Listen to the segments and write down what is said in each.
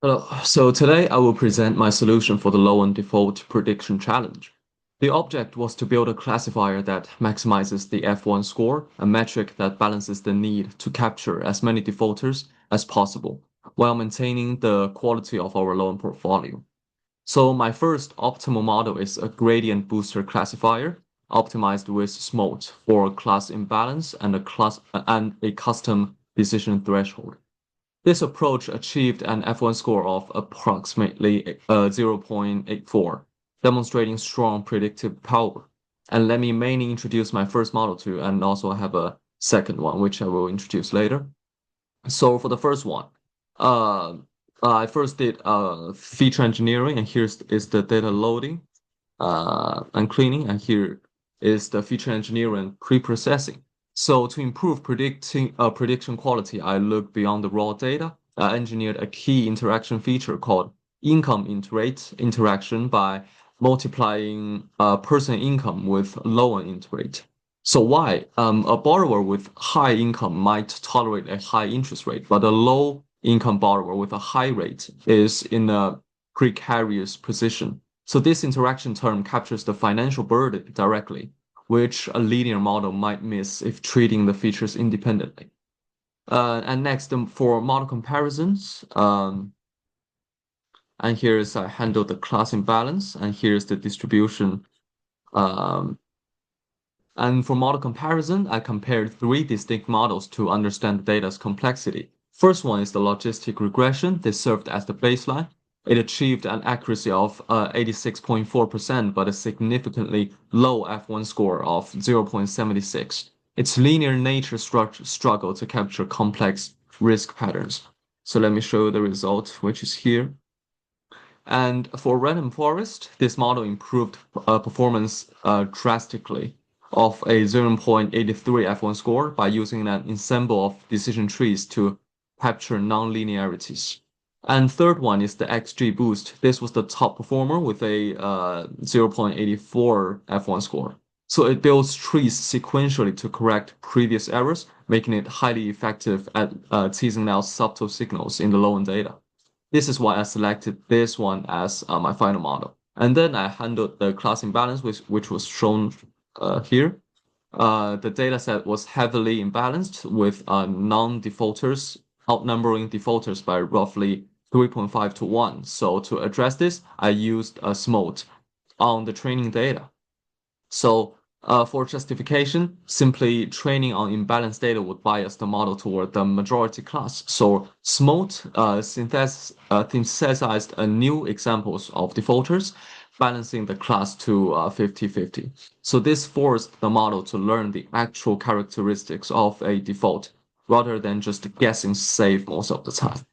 Hello. So today I will present my solution for the low-end default prediction challenge. The object was to build a classifier that maximizes the F1 score, a metric that balances the need to capture as many defaulters as possible while maintaining the quality of our loan portfolio. So my first optimal model is a gradient booster classifier optimized with SMOT for class imbalance and a custom decision threshold. This approach achieved an F1 score of approximately 0.84, demonstrating strong predictive power. And let me mainly introduce my first model too, and also have a second one, which I will introduce later. So for the first one, uh, I first did feature engineering, and is the data loading and cleaning, and here is the feature engineering pre-processing. So to improve prediction quality, I looked beyond the raw data. I engineered a key interaction feature called income rate interaction by multiplying person income with loan rate. So why? A borrower with high income might tolerate a high interest rate, but a low income borrower with a high rate is in a precarious position. So this interaction term captures the financial burden directly, which a linear model might miss if treating the features independently. And next, for model comparisons, and here's I handle the class imbalance, and here's the distribution. Um, and for model comparison, I compared three distinct models to understand the data's complexity. First one is the logistic regression. This served as the baseline. It achieved an accuracy of 86.4%, but a significantly low F1 score of 0.76. Its linear nature struggled to capture complex risk patterns. So let me show you the result, which is here. And for random forest, this model improved performance drastically of a 0.83 F1 score by using an ensemble of decision trees to capture non-linearities. And third one is the XG boost. This was the top performer with a 0.84 F1 score. So it builds trees sequentially to correct previous errors, making it highly effective at teasing out subtle signals in the low-end data. This is why I selected this one as my final model. And then I handled the class imbalance, which was shown here. The data set was heavily imbalanced with non-defaulters outnumbering defaulters by roughly 3.5 to 1. So to address this, I used a SMOT on the training data. So for justification, simply training on imbalanced data would bias the model toward the majority class. So SMOT synthesized a new examples of defaulters, balancing the class to 50-50. So this forced the model to learn the actual characteristics of a default rather than just guessing safe most of the time.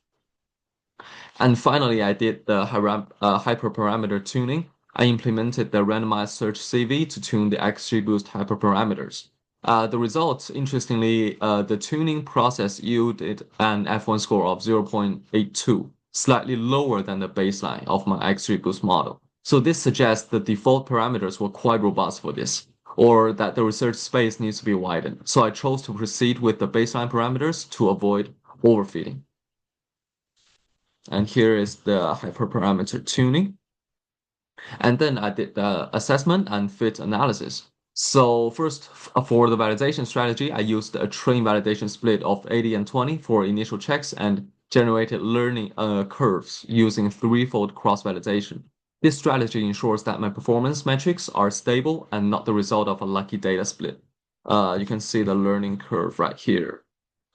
And finally, I did the hyperparameter tuning. I implemented the randomized search CV to tune the XGBoost hyperparameters. The results, interestingly, the tuning process yielded an F1 score of 0.82, slightly lower than the baseline of my XGBoost model. So this suggests the default parameters were quite robust for this, or that the research space needs to be widened. So I chose to proceed with the baseline parameters to avoid overfitting. And here is the hyperparameter tuning. And then I did the assessment and fit analysis. So first, for the validation strategy, I used a train validation split of 80 and 20 for initial checks and generated learning curves using threefold cross-validation. This strategy ensures that my performance metrics are stable and not the result of a lucky data split. You can see the learning curve right here.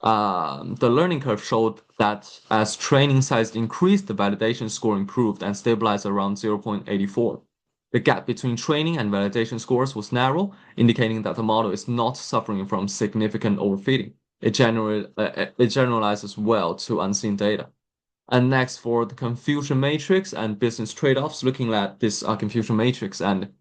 The learning curve showed that as training size increased, the validation score improved and stabilized around 0.84. The gap between training and validation scores was narrow, indicating that the model is not suffering from significant overfitting. It generalizes well to unseen data. And next, for the confusion matrix and business trade-offs, looking at this confusion matrix and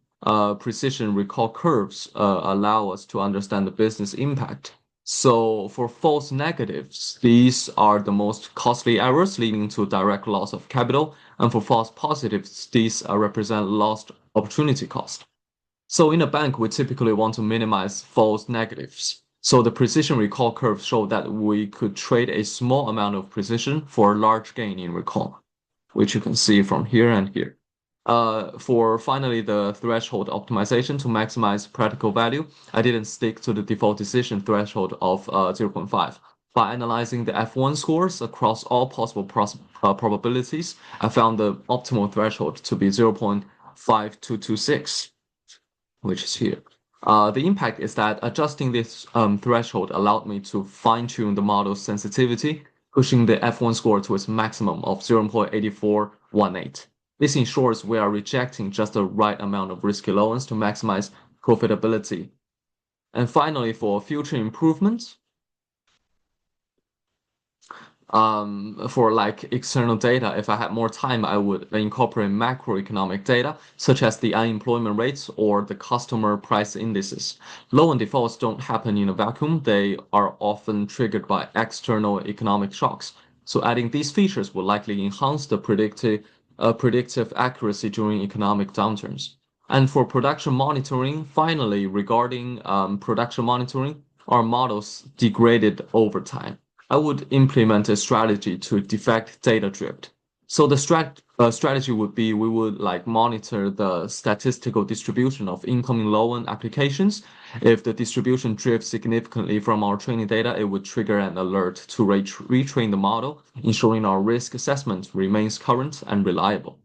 precision recall curves allow us to understand the business impact. So for false negatives, these are the most costly errors leading to direct loss of capital. And for false positives, these represent lost opportunity cost. So in a bank, we typically want to minimize false negatives. So the precision recall curve showed that we could trade a small amount of precision for a large gain in recall. which you can see from here and here. For finally the threshold optimization to maximize practical value, I didn't stick to the default decision threshold of 0.5. By analyzing the F1 scores across all possible probabilities, I found the optimal threshold to be 0.5226, which is here. The impact is that adjusting this threshold allowed me to fine-tune the model's sensitivity, pushing the F1 score to its maximum of 0.8418. This ensures we are rejecting just the right amount of risky loans to maximize profitability. And finally, for future improvements, for like external data, if I had more time, I would incorporate macroeconomic data, such as the unemployment rates or the customer price indices. Loan defaults don't happen in a vacuum. They are often triggered by external economic shocks. So adding these features will likely enhance the predictive accuracy during economic downturns. And for production monitoring, finally, regarding production monitoring, our models degraded over time. I would implement a strategy to defect data drift. So the strategy would be we would like monitor the statistical distribution of incoming loan applications. If the distribution drifts significantly from our training data, it would trigger an alert to retrain the model, ensuring our risk assessment remains current and reliable.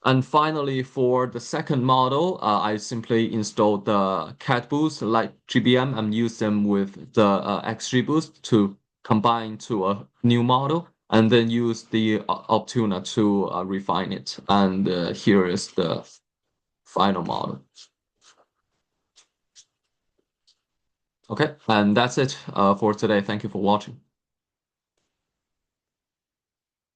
And finally, for the second model, I simply installed the cat boost like GBM and used them with the XG boost to combine to a new model, and then use the Optuna to refine it. And here is the final model. Okay, and that's it for today. Thank you for watching.